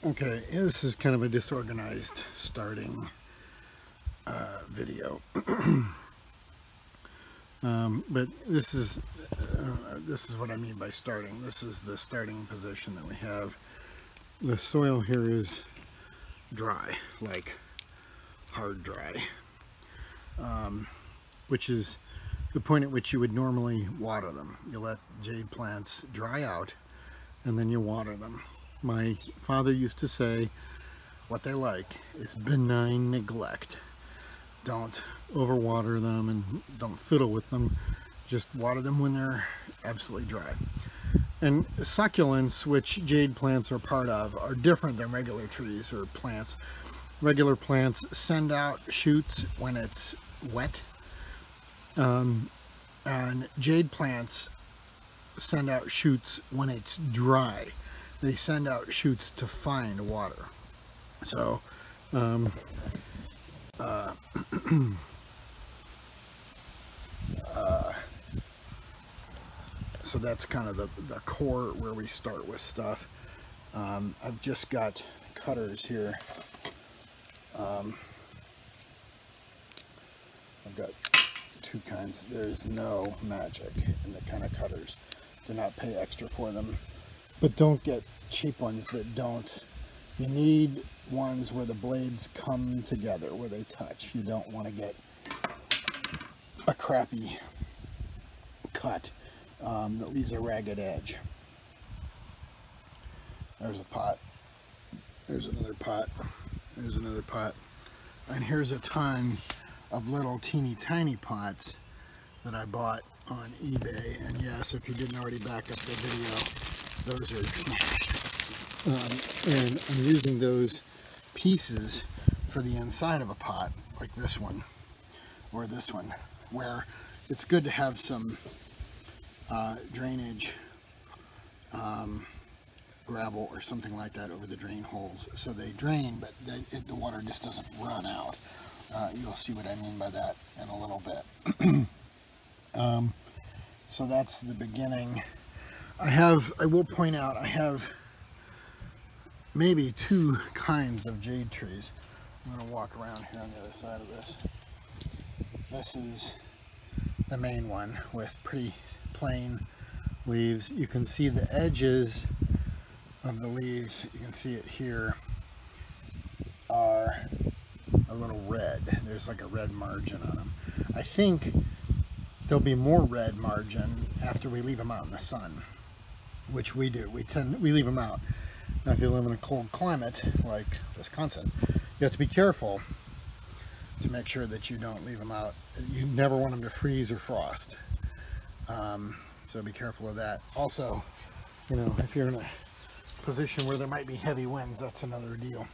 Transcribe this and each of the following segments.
Okay, this is kind of a disorganized starting video, but this is what I mean by starting. This is the starting position that we have. The soil here is dry, like hard dry, which is the point at which you would normally water them. You let jade plants dry out and then you water them. My father used to say what they like is benign neglect. Don't overwater them and don't fiddle with them. Just water them when they're absolutely dry. And succulents, which jade plants are part of, are different than regular trees or plants. Regular plants send out shoots when it's wet, and jade plants send out shoots when it's dry. They send out shoots to find water. So so that's kind of the core where we start with stuff. I've just got cutters here. I've got two kinds. There's no magic in the kind of cutters. Do not pay extra for them. But don't get cheap ones that don't. You need ones where the blades come together, where they touch. You don't want to get a crappy cut that leaves a ragged edge. There's a pot. There's another pot. There's another pot. And here's a ton of little teeny tiny pots that I bought on eBay. And yes, if you didn't already back up the video, those are smashed. And I'm using those pieces for the inside of a pot, like this one, or this one, where it's good to have some drainage, gravel or something like that over the drain holes, so they drain, but the water just doesn't run out. You'll see what I mean by that in a little bit. So that's the beginning. I will point out, I have maybe two kinds of jade trees. I'm going to walk around here on the other side of this. This is the main one with pretty plain leaves. You can see the edges of the leaves, you can see it here, are a little red. There's like a red margin on them. I think there'll be more red margin after we leave them out in the sun, which we do. We leave them out. Now, if you live in a cold climate like Wisconsin, you have to be careful to make sure that you don't leave them out. You never want them to freeze or frost. So be careful of that. Also, you know, if you're in a position where there might be heavy winds, that's another deal.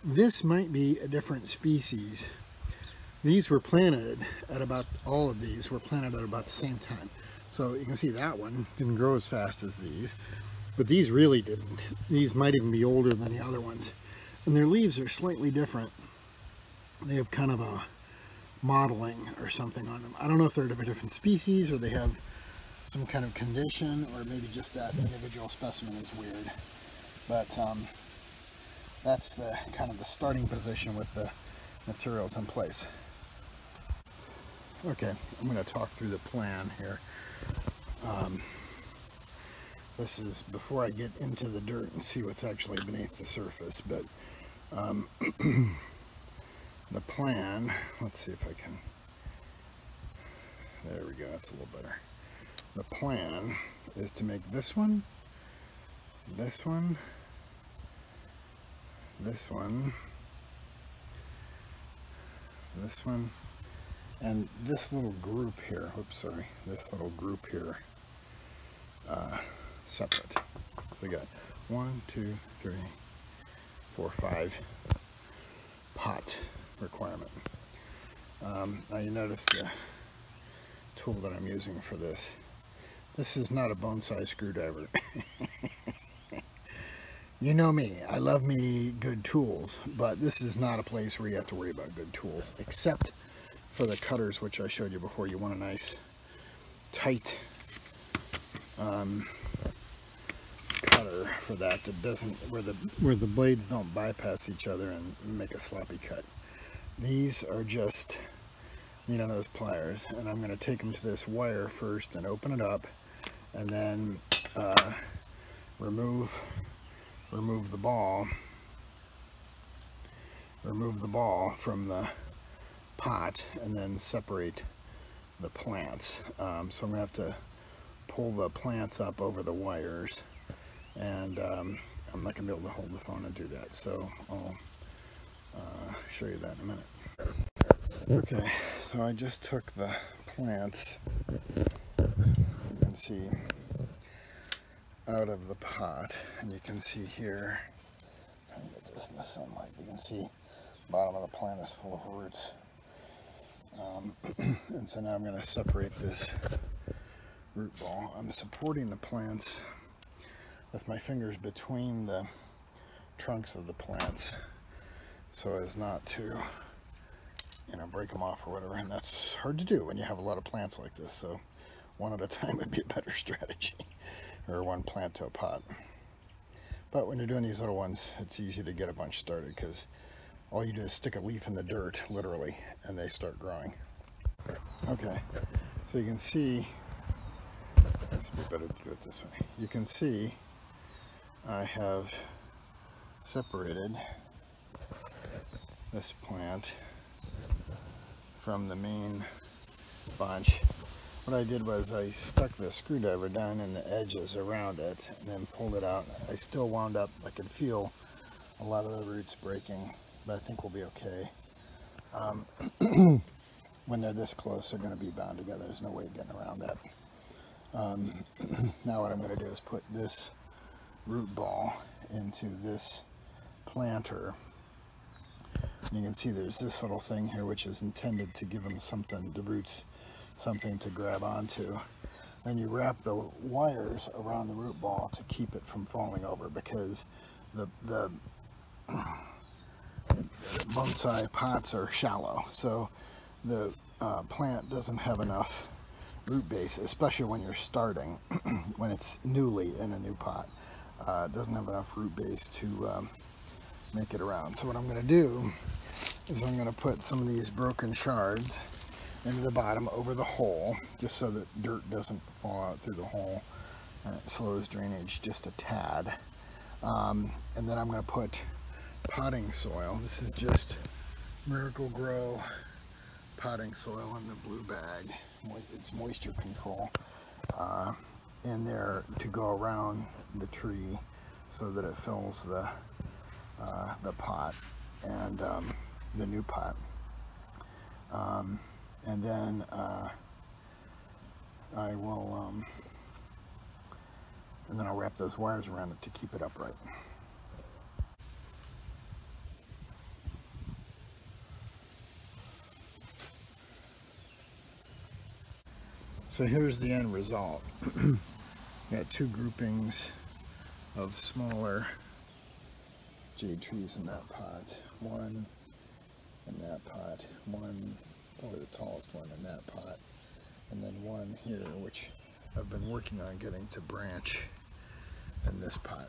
This might be a different species. These were planted at about, all of these were planted at about the same time. So you can see that one didn't grow as fast as these, but these really didn't. These might even be older than the other ones. And their leaves are slightly different. They have kind of a mottling or something on them. I don't know if they're a different species or they have some kind of condition, or maybe just that individual specimen is weird. But that's the kind of the starting position with the materials in place. Okay, I'm going to talk through the plan here. This is before I get into the dirt and see what's actually beneath the surface, but the plan, let's see if I can, there we go, that's a little better. The plan is to make this one, this one, this one, this one, and this little group here, oops, sorry, this little group here, separate. We got 1, 2, 3, 4, 5 pot requirement. Now you notice the tool that I'm using for this. This is not a bone-sized screwdriver. You know me, I love me good tools, but this is not a place where you have to worry about good tools, except for the cutters, which I showed you before. You want a nice, tight cutter for that doesn't, where the blades don't bypass each other and make a sloppy cut. These are just needle nose pliers, and I'm going to take them to this wire first and open it up, and then remove the ball from the pot, and then separate the plants. So I'm going to have to pull the plants up over the wires, and I'm not going to be able to hold the phone and do that, so I'll show you that in a minute. Okay, so I just took the plants, you can see, out of the pot, and you can see here, trying to get this in the sunlight, you can see the bottom of the plant is full of roots. And so now I'm going to separate this root ball. I'm supporting the plants with my fingers between the trunks of the plants so as not to, break them off or whatever, and that's hard to do when you have a lot of plants like this, so one at a time would be a better strategy, or one plant to a pot. But when you're doing these little ones, it's easy to get a bunch started, because all you do is stick a leaf in the dirt, literally, and they start growing. Okay, so you can see, it's better to do it this way. You can see I have separated this plant from the main bunch. What I did was I stuck the screwdriver down in the edges around it and then pulled it out. I still wound up, I could feel a lot of the roots breaking, but I think we'll be okay. When they're this close, they're going to be bound together. There's no way of getting around that. Now what I'm going to do is put this root ball into this planter. You can see there's this little thing here which is intended to give them something, the roots, something to grab onto. Then you wrap the wires around the root ball to keep it from falling over, because the bonsai pots are shallow, so the plant doesn't have enough root base, especially when you're starting, when it's newly in a new pot. It doesn't have enough root base to make it around. So what I'm going to do is I'm going to put some of these broken shards into the bottom over the hole, just so that dirt doesn't fall out through the hole, and it slows drainage just a tad. And then I'm going to put potting soil. This is just Miracle-Gro potting soil in the blue bag. It's moisture control in there to go around the tree so that it fills the pot and the new pot. And then I will and then I'll wrap those wires around it to keep it upright. So here's the end result. Got two groupings of smaller jade trees in that pot. One in that pot, one, probably the tallest one in that pot, and then one here which I've been working on getting to branch in this pot.